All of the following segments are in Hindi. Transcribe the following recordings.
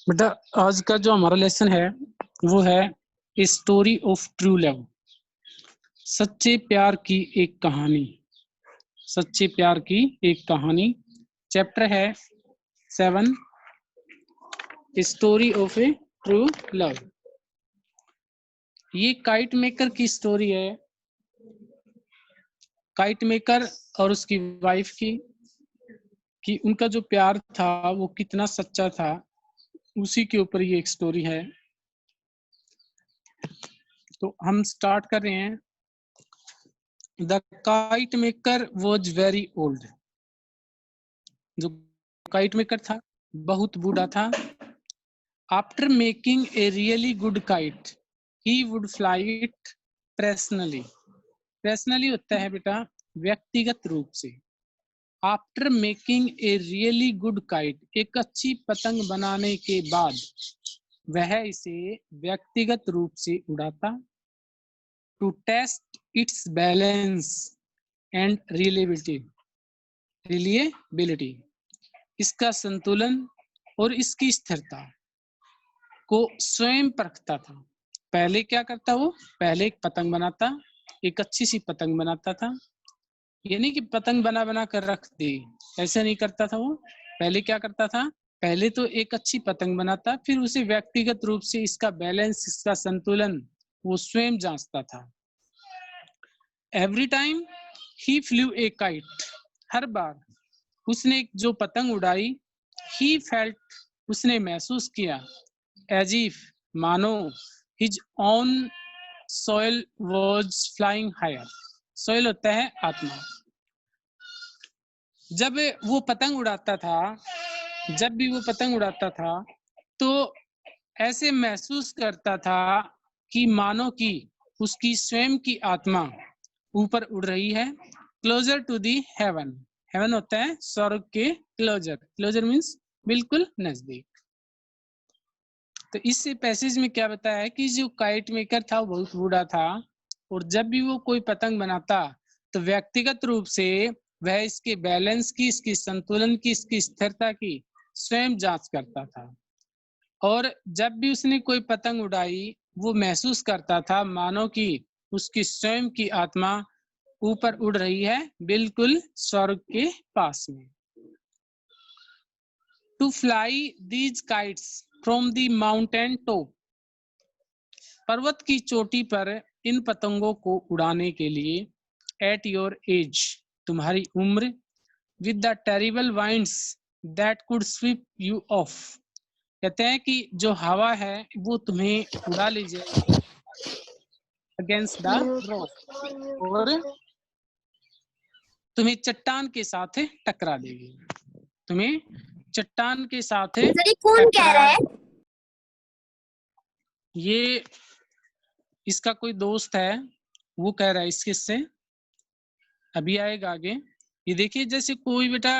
बेटा आज का जो हमारा लेसन है वो है स्टोरी ऑफ ट्रू लव, सच्चे प्यार की एक कहानी। सच्चे प्यार की एक कहानी। चैप्टर है 7, story of A true love. ये काइट मेकर की स्टोरी है, काइट मेकर और उसकी वाइफ की, कि उनका जो प्यार था वो कितना सच्चा था, उसी के ऊपर ये एक स्टोरी है। तो हम स्टार्ट कर रहे हैं। The kite maker was very old. जो काइट मेकर था बहुत बूढ़ा था। After making a really good kite he would fly it personally. Personally होता है बेटा व्यक्तिगत रूप से। After making a really good kite, एक अच्छी पतंग बनाने के बाद वह इसे व्यक्तिगत रूप से उड़ाता। To test its balance and reliability, इसका संतुलन और इसकी स्थिरता को स्वयं परखता था। पहले क्या करता वो? पहले एक पतंग बनाता, एक अच्छी सी पतंग बनाता था। ये नहीं कि पतंग बना बना कर रख दी, ऐसा नहीं करता था वो। पहले क्या करता था? पहले तो एक अच्छी पतंग बनाता, फिर उसे व्यक्तिगत रूप से इसका बैलेंस, इसका संतुलन वो स्वयं जांचता था। Every time he flew a kite, हर बार उसने जो पतंग उड़ाई, ही फेल्ट, उसने महसूस किया, एज इफ, मानो, his own soul was flying higher. Soul होता है आत्मा। जब वो पतंग उड़ाता था, जब भी वो पतंग उड़ाता था तो ऐसे महसूस करता था कि मानो कि उसकी स्वयं की आत्मा ऊपर उड़ रही है, closer to the heaven. Heaven होता है स्वर्ग के क्लोजर। क्लोजर मीन्स बिल्कुल नजदीक। तो इस पैसेज में क्या बताया है कि जो काइट मेकर था वो बहुत बूढ़ा था, और जब भी वो कोई पतंग बनाता तो व्यक्तिगत रूप से वह इसके बैलेंस की, इसकी संतुलन की, इसकी स्थिरता की स्वयं जांच करता था। और जब भी उसने कोई पतंग उड़ाई वो महसूस करता था मानो कि उसकी स्वयं की आत्मा ऊपर उड़ रही है, बिल्कुल स्वर्ग के पास में। To fly these kites from the mountain top, पर्वत की चोटी पर इन पतंगों को उड़ाने के लिए, एट योर एज, तुम्हारी उम्र, with the terrible winds that could sweep you off, कहते हैं कि जो हवा है वो तुम्हें उड़ा ले जाएगी अगेंस्ट द रॉक, और तुम्हें चट्टान के साथ टकरा देगी। तुम्हें चट्टान के साथ कौन कह रहा है? ये इसका कोई दोस्त है, वो कह रहा है इस किस्से, अभी आएगा आगे। ये देखिए जैसे कोई बेटा,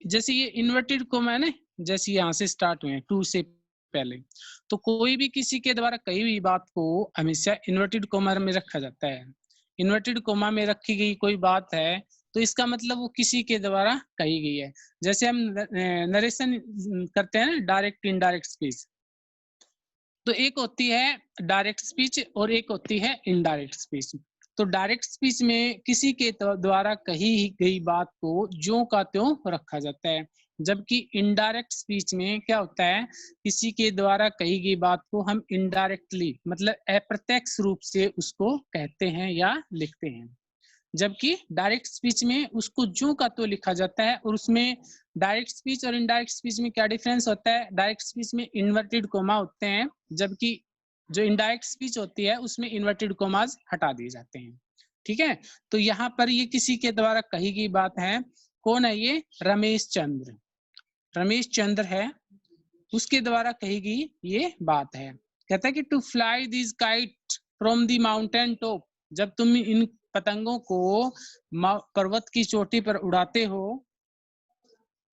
जैसे ये इन्वर्टेड कोमा है ना, जैसे यहाँ से स्टार्ट हुए 2 से पहले, तो कोई भी किसी के द्वारा कही हुई बात को हमेशा इन्वर्टेड कोमा में रखा जाता है। इन्वर्टेड कोमा में रखी गई कोई बात है तो इसका मतलब वो किसी के द्वारा कही गई है। जैसे हम नरेशन करते हैं ना, डायरेक्ट इनडायरेक्ट स्पीच, तो एक होती है डायरेक्ट स्पीच और एक होती है इनडायरेक्ट स्पीच। तो डायरेक्ट स्पीच में किसी के द्वारा कही गई बात को ज्यों का त्यों रखा जाता है, जबकि इनडायरेक्ट स्पीच में क्या होता है, किसी के द्वारा कही गई बात को हम इनडायरेक्टली, मतलब अप्रत्यक्ष रूप से उसको कहते हैं या लिखते हैं, जबकि डायरेक्ट स्पीच में उसको ज्यों का त्यों लिखा जाता है। और उसमें डायरेक्ट स्पीच और इनडायरेक्ट स्पीच में क्या डिफरेंस होता है? डायरेक्ट स्पीच में इन्वर्टेड कोमा होते हैं, जबकि जो इनडायरेक्ट स्पीच होती है उसमें इन्वर्टेड कोमाज हटा दिए जाते हैं। ठीक है, तो यहाँ पर ये किसी के द्वारा कही गई बात है। कौन है ये? रमेश चंद्र। रमेश चंद्र है, उसके द्वारा कही गई ये बात है। कहता है कि to fly this kite from the mountain top, जब तुम इन पतंगों को पर्वत की चोटी पर उड़ाते हो,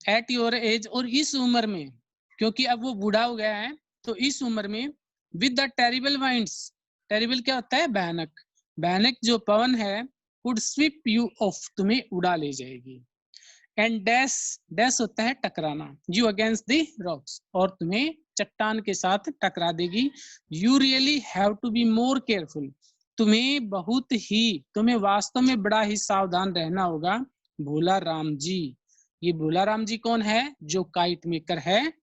एट योर एज, और इस उम्र में, क्योंकि अब वो बूढ़ा हो गया है, तो इस उम्र में, with the terrible winds, terrible क्या होता है? भयानक। भयानक जो पवन है, वुड स्वीप यू ऑफ, तुम्हें उड़ा ले जाएगी, एंड डैश, डैश होता है टकराना, यू अगेंस्ट द रॉक्स, और तुम्हें चट्टान के साथ टकरा देगी। You really have to be more careful, तुम्हें वास्तव में बड़ा ही सावधान रहना होगा। भोला राम जी, ये भोला राम जी कौन है? जो काइट मेकर है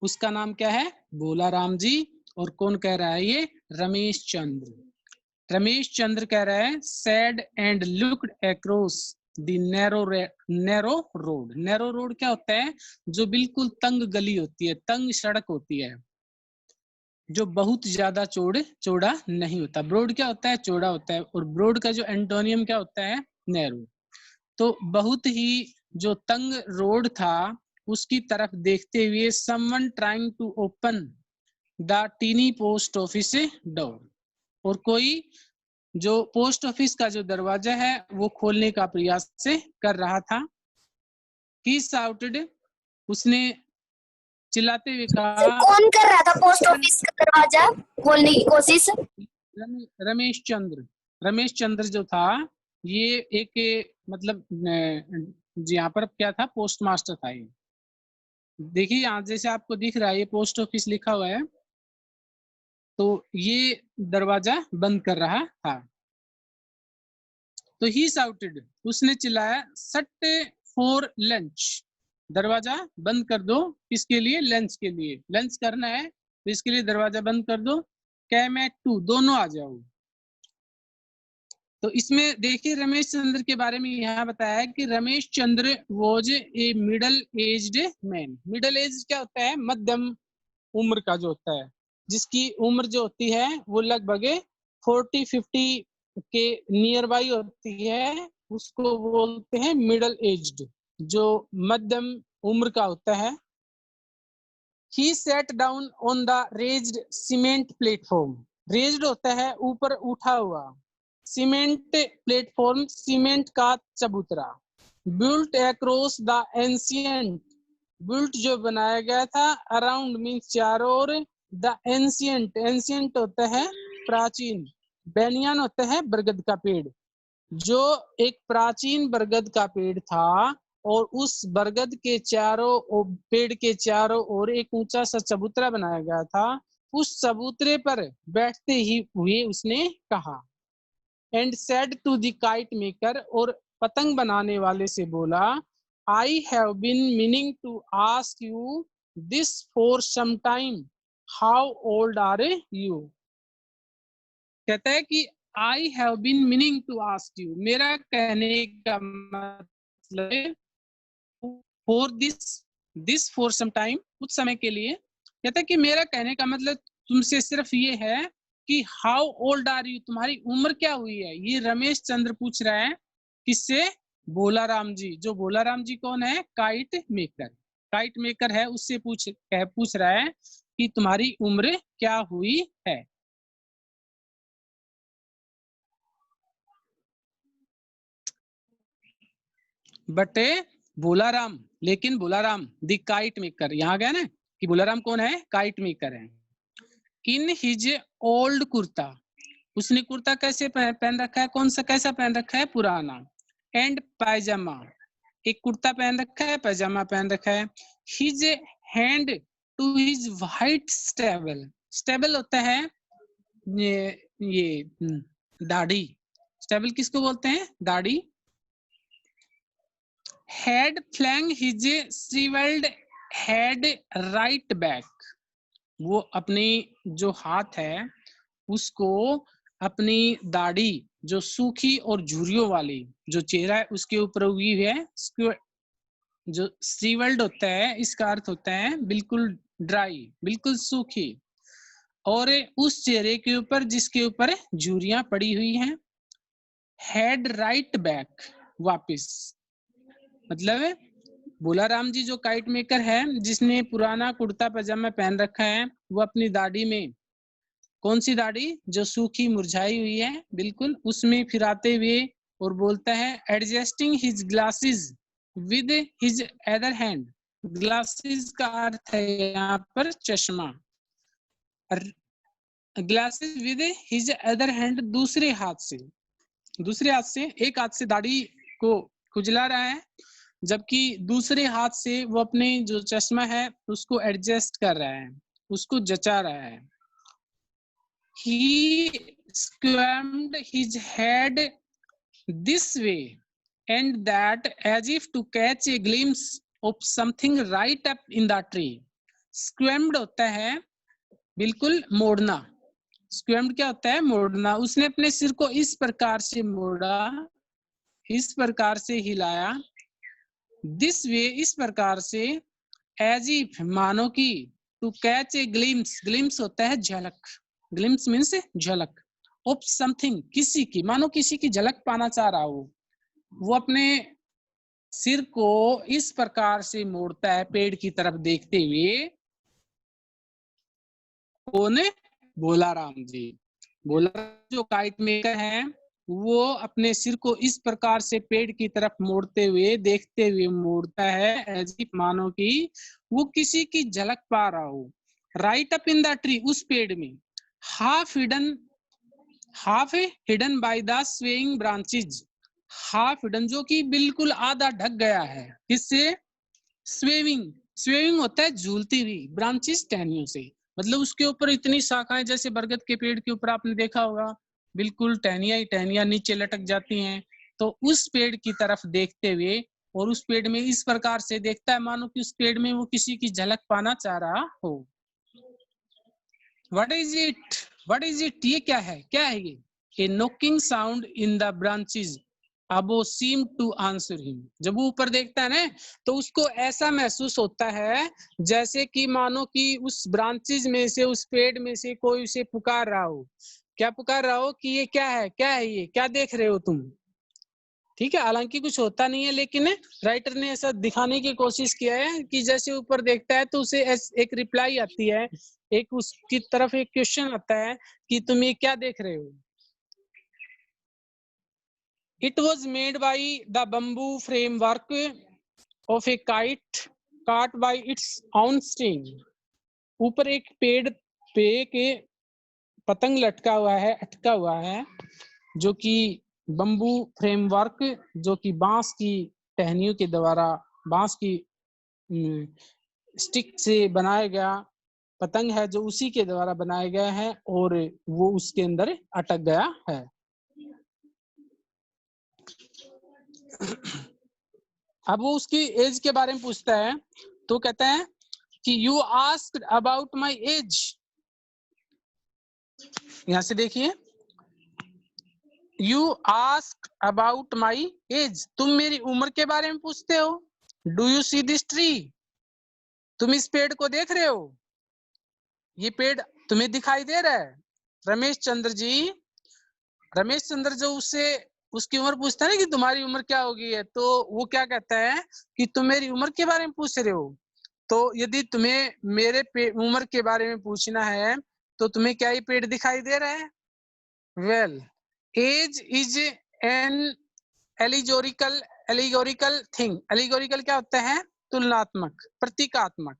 उसका नाम क्या है? भोला राम जी। और कौन कह रहा है ये? रमेश चंद्र। रमेश चंद्र कह रहे हैं sad and looked across the narrow road. Narrow road क्या होता है? जो बिल्कुल तंग गली होती है, तंग सड़क होती है, जो बहुत ज्यादा चौड़ा नहीं होता। ब्रॉड क्या होता है? चौड़ा होता है। और ब्रॉड का जो एंटोनियम क्या होता है? नैरो। तो बहुत ही जो तंग रोड था उसकी तरफ देखते हुए someone trying to open the tiny post office door, और कोई जो पोस्ट ऑफिस का जो दरवाजा है वो खोलने का प्रयास से कर रहा था। ही शाउटेड, उसने चिल्लाते हुए कहा। कौन कर रहा था पोस्ट ऑफिस का दरवाजा खोलने की कोशिश? रमेश चंद्र। रमेश चंद्र जो था ये एक मतलब यहाँ पर क्या था? पोस्ट मास्टर था ये। देखिए यहाँ जैसे आपको दिख रहा है ये पोस्ट ऑफिस लिखा हुआ है, तो ये दरवाजा बंद कर रहा था। तो ही शाउटेड, उसने चिल्लाया, सट फॉर लंच, दरवाजा बंद कर दो। किसके लिए? लंच के लिए। लंच करना है तो इसके लिए दरवाजा बंद कर दो। कैम एट टू, दोनों आ जाओ। तो इसमें देखिए रमेश चंद्र के बारे में यहाँ बताया है कि Ramesh Chandra was a middle aged man. Middle age क्या होता है? मध्यम उम्र का जो होता है, जिसकी उम्र जो होती है वो लगभग 40-50 के नियर बाई होती है, उसको बोलते हैं मिडल एज्ड, जो मध्यम उम्र का होता है। He sat down on the raised cement platform. Raised होता है ऊपर उठा हुआ, सीमेंट प्लेटफॉर्म सीमेंट का चबूतरा। Built across the ancient, built जो बनाया गया था, around means चारों ओर, the ancient, ancient होता है प्राचीन, banyan होता है बरगद का पेड़, जो एक प्राचीन बरगद का पेड़ था, और उस बरगद के चारों पेड़ के चारों ओर एक ऊंचा सा चबूतरा बनाया गया था। उस चबूतरे पर बैठते ही हुए उसने कहा, and said to the kite maker, और पतंग बनाने वाले से बोला, I have been meaning to ask you this for some time, how old are you. कहता है कि I have been meaning to ask you, मेरा कहने का मतलब for this for some time, कुछ समय के लिए। कहता है कि मेरा कहने का मतलब तुमसे सिर्फ ये है कि हाउ ओल्ड आर यू, तुम्हारी उम्र क्या हुई है। ये रमेश चंद्र पूछ रहा है किससे? भोला राम जी। जो भोला राम जी कौन है? Kite maker. काइट मेकर है, उससे पूछ रहा है कि तुम्हारी उम्र क्या हुई है। बट भोलाराम, लेकिन भोलाराम द काइट मेकर, यहाँ गया ना कि भोलाराम कौन है? काइट मेकर है। इन हिज ओल्ड कुर्ता, उसने कुर्ता कैसे पहन रखा है? कौन सा कैसा पहन रखा है? पुराना। एंड पायजामा, एक कुर्ता पहन रखा है, पैजामा पहन रखा है। His hand to his white stable, stable होता है ये दाढ़ी। स्टेबल किसको बोलते हैं? दाढ़ी। Head flung his shrivelled head right back, वो अपनी जो हाथ है उसको अपनी दाढ़ी जो सूखी और झुर्रियों वाली जो चेहरा है उसके ऊपर उगी है। जो श्रीवल्ड होता है इसका अर्थ होता है बिल्कुल ड्राई, बिल्कुल सूखी, और उस चेहरे के ऊपर जिसके ऊपर झुर्रियां पड़ी हुई हैं। हेड राइट बैक, वापिस, मतलब भोला राम जी जो काइट मेकर है, जिसने पुराना कुर्ता पजामा पहन रखा है, वो अपनी दाढ़ी में, कौन सी दाढ़ी? जो सूखी मुरझाई हुई है बिल्कुल, उसमें फिराते हुए और बोलता है, adjusting his glasses with his other hand. Glasses का अर्थ है यहाँ पर चश्मा। Glasses with his other hand, दूसरे हाथ से, दूसरे हाथ से, एक हाथ से दाढ़ी को खुजला रहा है जबकि दूसरे हाथ से वो अपने जो चश्मा है उसको एडजस्ट कर रहा है, उसको जचा रहा है। He squirmed his head this way and that as if to catch a glimpse of something right up in the tree. Squirmed होता है बिल्कुल मोड़ना। Squirmed क्या होता है? मोड़ना। उसने अपने सिर को इस प्रकार से मोड़ा, इस प्रकार से हिलाया, this way इस प्रकार से, as if मानो कि, to catch a glimpse, glimpse होता है झलक, glimpse means झलक, of something किसी की, मानो किसी की झलक पाना चाह रहा हो, वो अपने सिर को इस प्रकार से मोड़ता है पेड़ की तरफ देखते हुए। कौन? भोला राम जी। भोला जो काइट मेकर है वो अपने सिर को इस प्रकार से पेड़ की तरफ मोड़ते हुए देखते हुए मोड़ता है एज इफ मानो कि वो किसी की झलक पा रहा हो। Right up in the tree, उस पेड़ में, half hidden by the swaying branches, half hidden जो कि बिल्कुल आधा ढक गया है, किससे? स्वेविंग, स्वेविंग होता है झूलती हुई, ब्रांचेस टहनियों से, मतलब उसके ऊपर इतनी शाखाएं, जैसे बरगद के पेड़ के ऊपर आपने देखा होगा बिल्कुल टहनियां ही टहनियां नीचे लटक जाती हैं। तो उस पेड़ की तरफ देखते हुए, और उस पेड़ में इस प्रकार से देखता है मानो कि उस पेड़ में वो किसी की झलक पाना चाह रहा हो। What is it? What is it? ये क्या है? क्या है ये? A knocking sound in the branches above seem to answer him. जब वो ऊपर देखता है ना तो उसको ऐसा महसूस होता है जैसे कि मानो कि उस ब्रांचेस में से, उस पेड़ में से कोई उसे पुकार रहा हो। क्या पुकार रहा हो? कि ये क्या है, क्या है ये, क्या देख रहे हो तुम? ठीक है, हालांकि कुछ होता नहीं है, लेकिन राइटर ने ऐसा दिखाने की कोशिश किया है कि जैसे ऊपर देखता है तो उसे एक रिप्लाई आती है, एक उसकी तरफ एक क्वेश्चन आता है कि तुम ये क्या देख रहे हो। It was made by the bamboo framework of a kite caught by its own string. ऊपर एक पेड़ पे के पतंग लटका हुआ है, अटका हुआ है, जो कि बम्बू फ्रेमवर्क, जो कि बांस की टहनियों के द्वारा, बांस की स्टिक से बनाया गया पतंग है, जो उसी के द्वारा बनाया गया है और वो उसके अंदर अटक गया है। अब वो उसकी एज के बारे में पूछता है तो कहता है कि you asked about my age. यहां से देखिए, you asked about my age, तुम मेरी उम्र के बारे में पूछते हो। Do you see this tree, तुम इस पेड़ को देख रहे हो, ये पेड़ तुम्हें दिखाई दे रहा है। रमेश चंद्र जी, रमेश चंद्र जो उससे उसकी उम्र पूछता है ना कि तुम्हारी उम्र क्या होगी है, तो वो क्या कहता है कि तुम मेरी उम्र के बारे में पूछ रहे हो। तो यदि तुम्हें मेरे उम्र के बारे में पूछना है तो तुम्हें क्या ये पेड़ दिखाई दे रहा है? Well, age is an allegorical thing. Allegorical क्या होता है? तुलनात्मक, प्रतीकात्मक।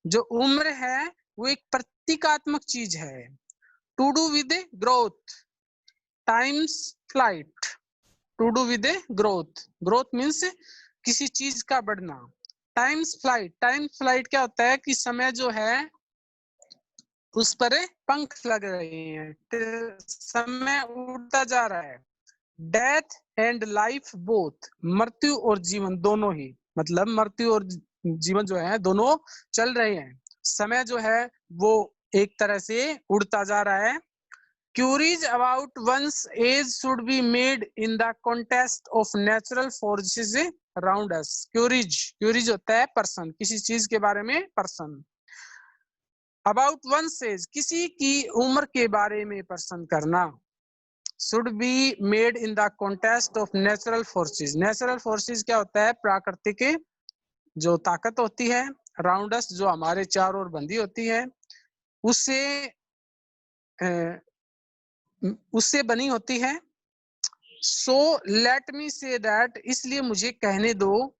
जो उम्र है वो एक प्रतीकात्मक चीज है। To do with growth, time's flight, to do with growth, growth means किसी चीज का बढ़ना। टाइम्स फ्लाइट, टाइम्स फ्लाइट क्या होता है कि समय जो है उस पर पंख लग रहे हैं, समय उड़ता जा रहा है। डेथ एंड लाइफ बोथ, मृत्यु और जीवन दोनों ही, मतलब मृत्यु और जीवन जो है दोनों चल रहे हैं। समय जो है वो एक तरह से उड़ता जा रहा है। Queries about one's age should be made in the context of natural forces around us. Queries होता है पर्सन, किसी चीज के बारे में पर्सन। About one's age, किसी की उम्र के बारे में पर्सन करना। Should be made in the context of natural forces. Natural forces क्या होता है? प्राकृतिक जो ताकत होती है, around us जो हमारे चारों ओर बंधी होती है, उससे बनी होती है। So let me say that, इसलिए मुझे कहने दो,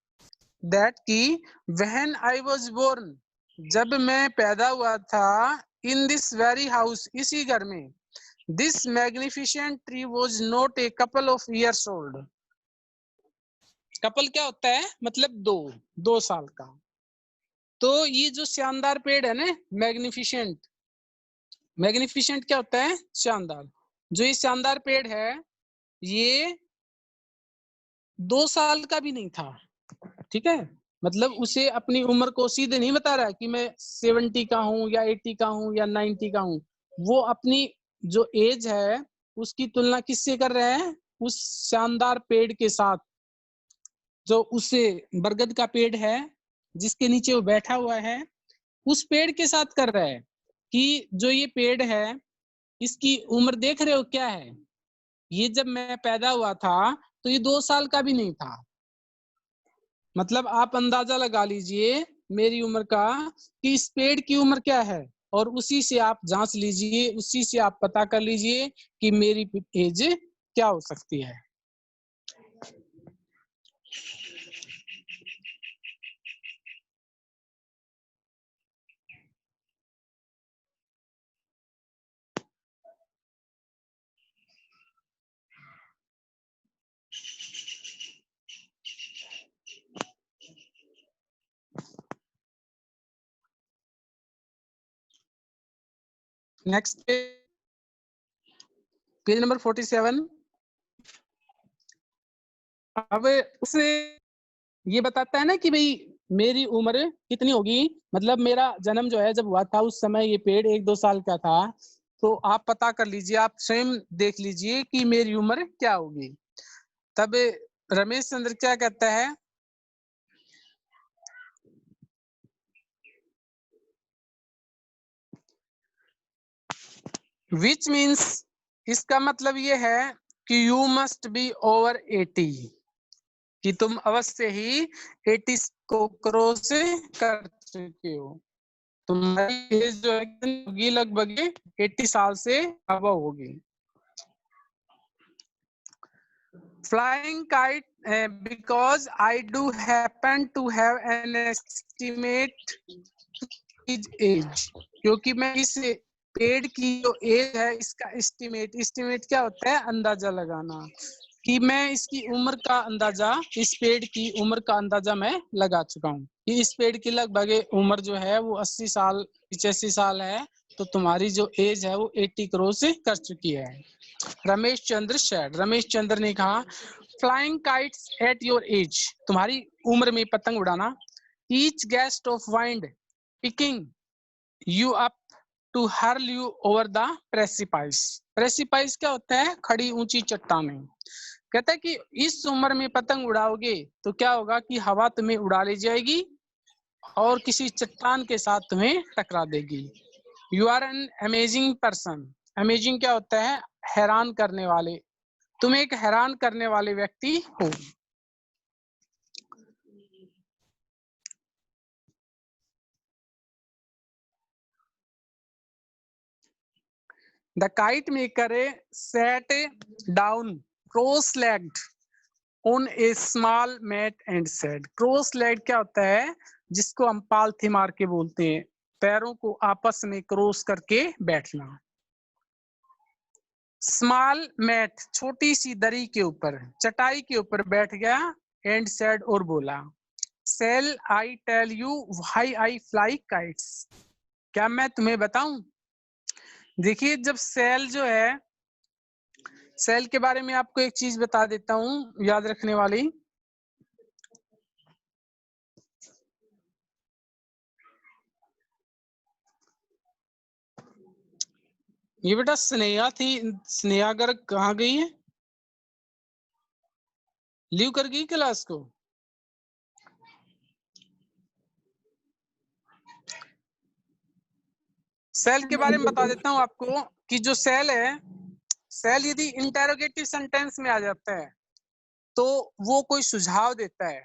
दैट कि व्हेन आई वाज बोर्न, जब मैं पैदा हुआ था, इन दिस वेरी हाउस, इसी घर में, this magnificent tree was not a couple of years old, couple क्या होता है, मतलब 2 साल का। तो ये जो शानदार पेड़ है ना, मैग्निफिसेंट, मैग्निफिसेंट क्या होता है, शानदार। जो ये शानदार पेड़ है, ये 2 साल का भी नहीं था, ठीक है। मतलब उसे अपनी उम्र को सीधे नहीं बता रहा कि मैं 70 का हूं या 80 का हूं या 90 का हूं। वो अपनी जो एज है उसकी तुलना किससे कर रहे हैं, उस शानदार पेड़ के साथ, जो उसे बरगद का पेड़ है जिसके नीचे वो बैठा हुआ है, उस पेड़ के साथ कर रहा है कि जो ये पेड़ है इसकी उम्र देख रहे हो क्या है। ये जब मैं पैदा हुआ था तो ये 2 साल का भी नहीं था। मतलब आप अंदाजा लगा लीजिए मेरी उम्र का कि इस पेड़ की उम्र क्या है, और उसी से आप जांच लीजिए, उसी से आप पता कर लीजिए कि मेरी एज क्या हो सकती है। Next page number 47। अब उसे ये बताता है ना कि भाई मेरी उम्र कितनी होगी, मतलब मेरा जन्म जो है जब हुआ था उस समय ये पेड़ 1-2 साल का था। तो आप पता कर लीजिए, आप स्वयं देख लीजिए कि मेरी उम्र क्या होगी। तब रमेश चंद्र क्या कहता है, विच मीन्स, इसका मतलब ये है कि यू मस्ट बी ओवर 80, कि तुम अवश्य ही 80 को क्रॉस कर चुके हो। तुम्हारी एज जो है होगी लगभग 80 साल से अबव होगी। Flying kite, because I do happen to have an estimate his age, क्योंकि मैं इस पेड़ की जो एज है इसका एस्टिमेट क्या होता है, अंदाजा लगाना, कि मैं इसकी उम्र का अंदाजा, इस पेड़ की उम्र का अंदाजा मैं लगा चुका हूँ कि इस पेड़ की लगभग उम्र जो है वो 80 साल 85 साल है। तो तुम्हारी जो एज है वो 80 क्रॉस कर चुकी है। रमेश चंद्र शेड, रमेश चंद्र ने कहा flying kites at your age, तुम्हारी उम्र में पतंग उड़ाना। Each gust of wind picking you up to hurl you over the precipice. Precipice क्या होता है, खड़ी ऊंची चट्टानें। कहता है कि इस उम्र में पतंग उड़ाओगे तो क्या होगा कि हवा तुम्हें उड़ा ले जाएगी और किसी चट्टान के साथ तुम्हें टकरा देगी। You are an amazing person, amazing क्या होता है, हैरान करने वाले, तुम एक हैरान करने वाले व्यक्ति हो। The kite maker sat down cross-legged on a small mat and said, cross-legged क्या होता है, जिसको हम पालथी मार के बोलते हैं, पैरों को आपस में क्रॉस करके बैठना। स्मॉल मैट, छोटी सी दरी के ऊपर, चटाई के ऊपर बैठ गया, एंड सेड, और बोला, shall I tell you why I fly kites, क्या मैं तुम्हें बताऊं। देखिए जब सेल जो है, सेल के बारे में आपको एक चीज बता देता हूं याद रखने वाली। ये बेटा स्नेहा थी, स्नेहा गर्ग कहाँ गई है, लीव कर गई क्लास को। सेल के बारे में बता देता हूं आपको कि जो सेल है, सेल यदि इंटेरोगेटिव सेंटेंस में आ जाता है तो वो कोई सुझाव देता है,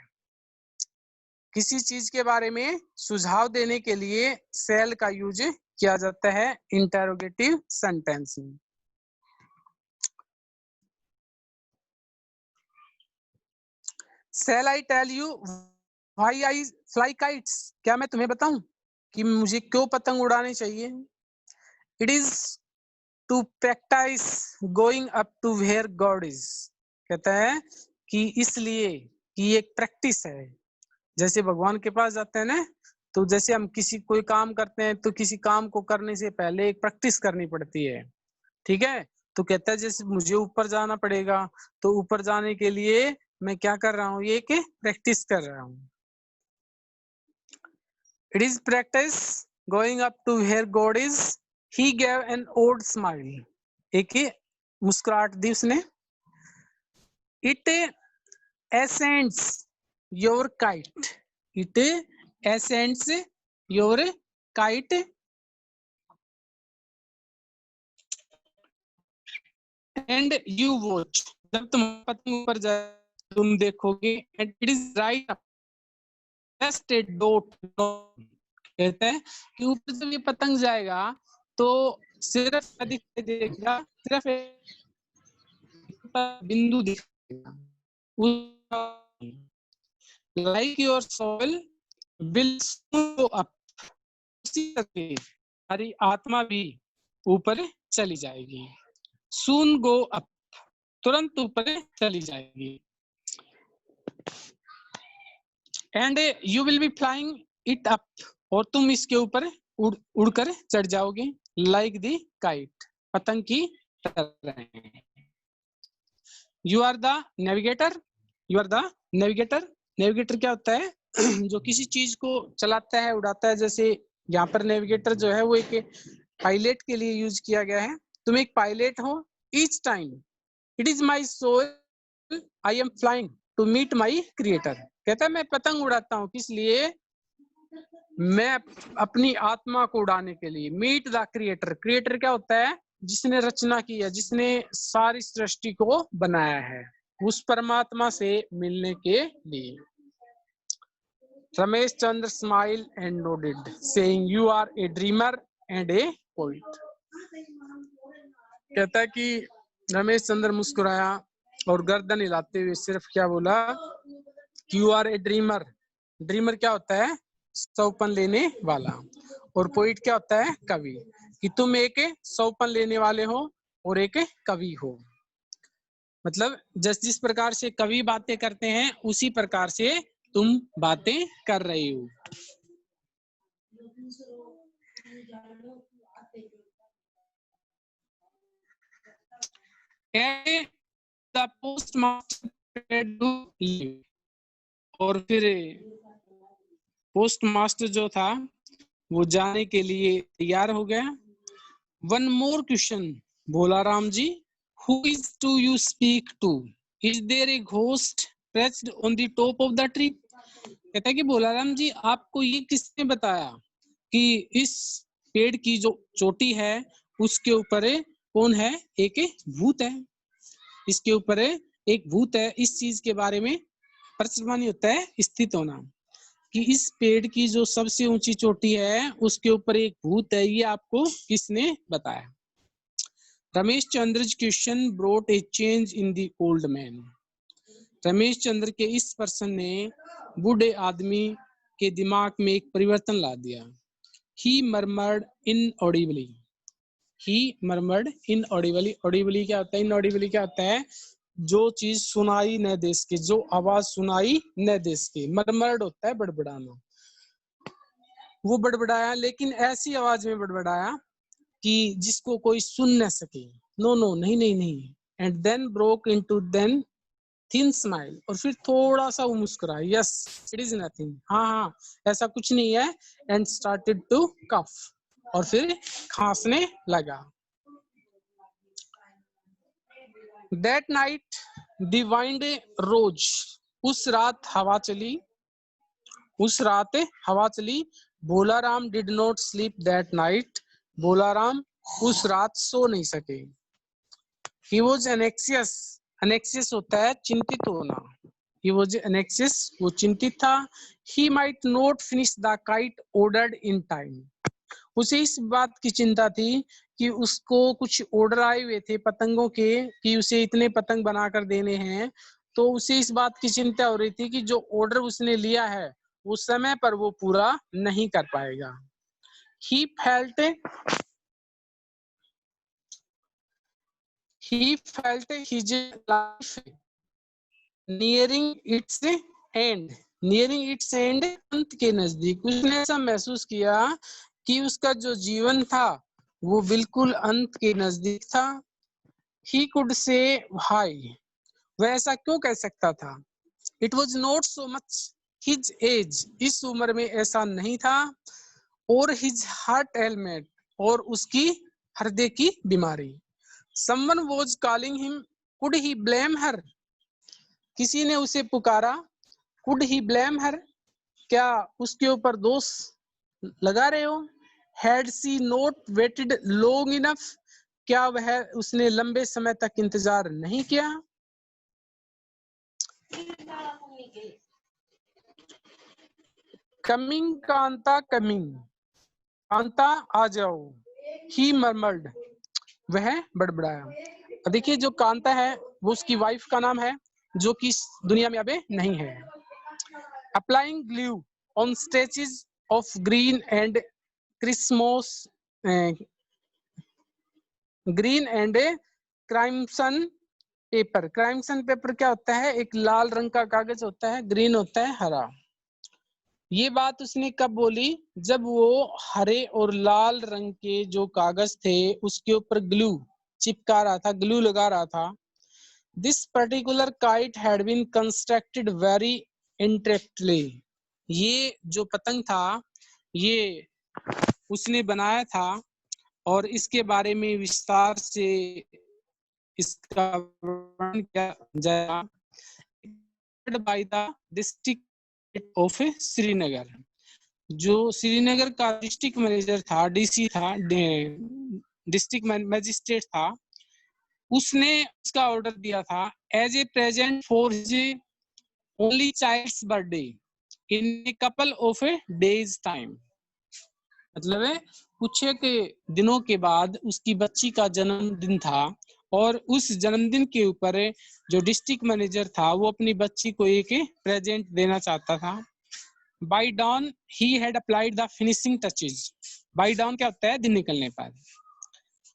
किसी चीज के बारे में सुझाव देने के लिए सेल का यूज किया जाता है इंटेरोगेटिव सेंटेंस में। Shall I tell you why I fly kites? क्या मैं तुम्हें बताऊं कि मुझे क्यों पतंग उड़ानी चाहिए। It is to practice going up to where God is, कहता है कि इसलिए कि एक प्रैक्टिस है। जैसे भगवान के पास जाते हैं ना, तो जैसे हम किसी कोई काम करते हैं तो किसी काम को करने से पहले एक प्रैक्टिस करनी पड़ती है, ठीक है। तो कहता है जैसे मुझे ऊपर जाना पड़ेगा, तो ऊपर जाने के लिए मैं क्या कर रहा हूँ, ये कि प्रैक्टिस कर रहा हूँ। It is practice going up to where God is, he gave an odd smile, एक ही मुस्कुराहट दी उसने। It ascends your kite, it ascends your kite and you watch, जब तुम पतंग ऊपर जाए तुम देखोगे, and it is right up just a dot, कहते हैं कि ऊपर जब ये पतंग जाएगा तो सिर्फ दिखाई देगा, सिर्फ एक बिंदु दिखेगा, like your soul will soon go up, उसी तरह हमारी आत्मा भी ऊपर चली जाएगी। soon go up, तुरंत ऊपर चली जाएगी। and you will be flying it up, और तुम इसके ऊपर उड़कर चढ़ जाओगे, like the kite, पतंग की तरह। you are the navigator, you are the navigator, navigator क्या होता है जो किसी चीज को चलाता है, उड़ाता है। जैसे यहाँ पर नेविगेटर जो है वो एक पायलट के लिए यूज किया गया है। तुम एक पायलट हो। Each time it is my soul I am flying to meet my creator, कहता है मैं पतंग उड़ाता हूँ किस लिए, मैं अपनी आत्मा को उड़ाने के लिए। मीट द क्रिएटर, क्रिएटर क्या होता है, जिसने रचना की है, जिसने सारी सृष्टि को बनाया है, उस परमात्मा से मिलने के लिए। Ramesh Chandra smile and nodded saying you are a dreamer and a poet, कहता है कि रमेश चंद्र मुस्कुराया और गर्दन हिलाते हुए सिर्फ क्या बोला, you are a dreamer. Dreamer क्या होता है, सौपन लेने वाला, और पोइट क्या होता है, कवि, कि तुम एक सौपन लेने वाले हो और एक कवि हो। मतलब जिस प्रकार से कवि बातें करते हैं उसी प्रकार से तुम बातें कर रही हो। The postmaster to leave, और फिर पोस्टमास्टर जो था वो जाने के लिए तैयार हो गया। वन मोर क्वेश्चन, बोला Ram ji, who is to you speak to, is there a ghost perched on the top of the tree, कहता है कि बोला राम जी आपको ये किसने बताया कि इस पेड़ की जो चोटी है उसके ऊपर कौन है, एक भूत है, इसके ऊपर एक भूत है। इस चीज के बारे में प्रचलित होता है स्थित होना, कि इस पेड़ की जो सबसे ऊंची चोटी है उसके ऊपर एक भूत है, ये आपको किसने बताया। Ramesh Chandra's question brought a change in the old man, Ramesh Chandra के इस प्रश्न ने बूढ़े आदमी के दिमाग में एक परिवर्तन ला दिया। ही मर्मर्ड इनऑडिबली, ही मर्मर्ड इनऑडिबली, ऑडिबली क्या होता है, इनऑडिबली क्या होता है, जो चीज सुनाई न दे सके, जो आवाज सुनाई न दे सके। मर्मर्ड होता है बड़बड़ाना, वो बड़बड़ाया लेकिन ऐसी आवाज में बड़बड़ाया कि जिसको कोई सुन न सके। नो नो, नहीं नहीं नहीं। And then broke into then thin smile, और फिर थोड़ा सा वो मुस्कुराया, यस इट इज नथिंग, हाँ हाँ ऐसा कुछ नहीं है। एंड स्टार्टेड टू कफ, और फिर खांसने लगा। दैट नाइट द वाइंड रोज, उस रात हवा चली, उस रात हवा चली। Bholaram did not sleep that night, Bholaram उस रात सो नहीं सके। ही वॉज एनेक्सियस, एनेक्सियस होता है चिंतित होना, he was anxious, वो चिंतित था। he might not finish the kite ordered in time, उसे इस बात की चिंता थी कि उसको कुछ ऑर्डर आए हुए थे पतंगों के कि उसे इतने पतंग बनाकर देने हैं, तो उसे इस बात की चिंता हो रही थी कि जो ऑर्डर उसने लिया है उस समय पर वो पूरा नहीं कर पाएगा। he felt his life nearing it's and, nearing it's and, अंत के नजदीक। उसने ऐसा महसूस किया कि उसका जो जीवन था वो बिल्कुल अंत के नजदीक था। He could say why, वह ऐसा क्यों कह सकता था? It was not so much his age, इस उम्र में ऐसा नहीं था, और his heart ailment, और उसकी हृदय की बीमारी। Someone was calling him, could he blame her? किसी ने उसे पुकारा, could he blame her? क्या उसके ऊपर दोष लगा रहे हो? Had she not waited long enough? क्या वह उसने लंबे समय तक इंतजार नहीं किया? कमिंग कांता कमिंग, कांता आ जाओ। ही मर्मर्ड, वह बड़बड़ाया। देखिए जो कांता है वो उसकी वाइफ का नाम है, जो कि इस दुनिया में अब नहीं है। Applying glue on stretches of green and crimson, green and crimson paper. Crimson paper क्या होता है? एक लाल रंग का कागज होता है, ग्रीन होता है हरा। ये बात उसने कब बोली? जब वो हरे और लाल रंग के जो कागज थे उसके ऊपर ग्लू चिपका रहा था, ग्लू लगा रहा था। This particular kite had been constructed very intricately, ये जो पतंग था ये उसने बनाया था और इसके बारे में विस्तार से इसका वर्णन किया जाएगा। By the district of Srinagar, जो श्रीनगर का डिस्ट्रिक्ट मैनेजर था, डीसी था, डिस्ट्रिक्ट मैजिस्ट्रेट था, उसने इसका ऑर्डर दिया था as a present for his only child's birthday in a couple of a days time. मतलब है कुछ के दिनों के बाद उसकी बच्ची का जन्मदिन था और उस जन्मदिन के ऊपर जो डिस्ट्रिक्ट मैनेजर था वो अपनी बच्ची को एक प्रेजेंट देना चाहता था। By dawn he had applied the finishing touches. By dawn क्या होता है? दिन निकलने पर।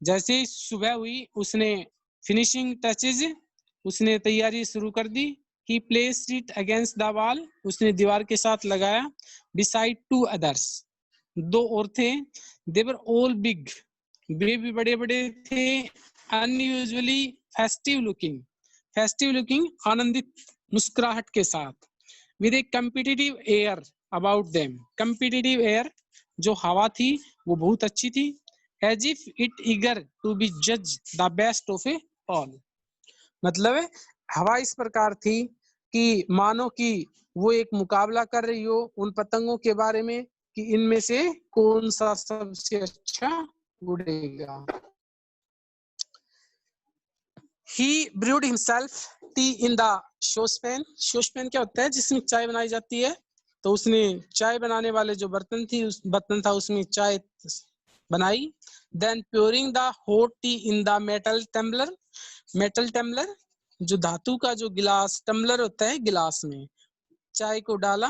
जैसे सुबह हुई उसने फिनिशिंग टचेज, उसने तैयारी शुरू कर दी। He placed it against the wall, उसने दीवार के साथ लगाया। बिसाइड टू अदर्स, दो और थे। दे वर ऑल बिग, वे भी बड़े बड़े थे। Unusually festive looking, festive looking आनंदित मुस्कुराहट के साथ। With a competitive air about them, competitive air जो हवा थी वो बहुत अच्छी थी। As if it eager to be जज the best of a all, मतलब है हवा इस प्रकार थी कि मानो कि वो एक मुकाबला कर रही हो उन पतंगों के बारे में कि इनमें से कौन सा सबसे अच्छा उड़ेगा। He brewed himself tea in the saucepan, saucepan क्या होता है? जिसमें चाय बनाई जाती है। तो उसने चाय बनाने वाले जो बर्तन थी उस बर्तन था उसमें चाय बनाई। Then pouring the hot tea in the metal tumbler, metal tumbler जो धातु का जो गिलास टम्बलर होता है, गिलास में चाय को डाला।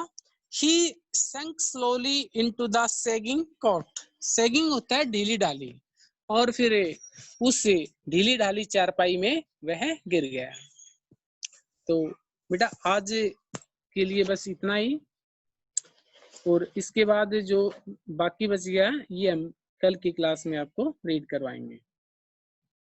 He sank slowly into the sagging cot, sagging होता है ढीली डाली, और फिर उस ढीली ढाली चारपाई में वह गिर गया। तो बेटा आज के लिए बस इतना ही, और इसके बाद जो बाकी बच गया ये हम कल की क्लास में आपको रीड करवाएंगे।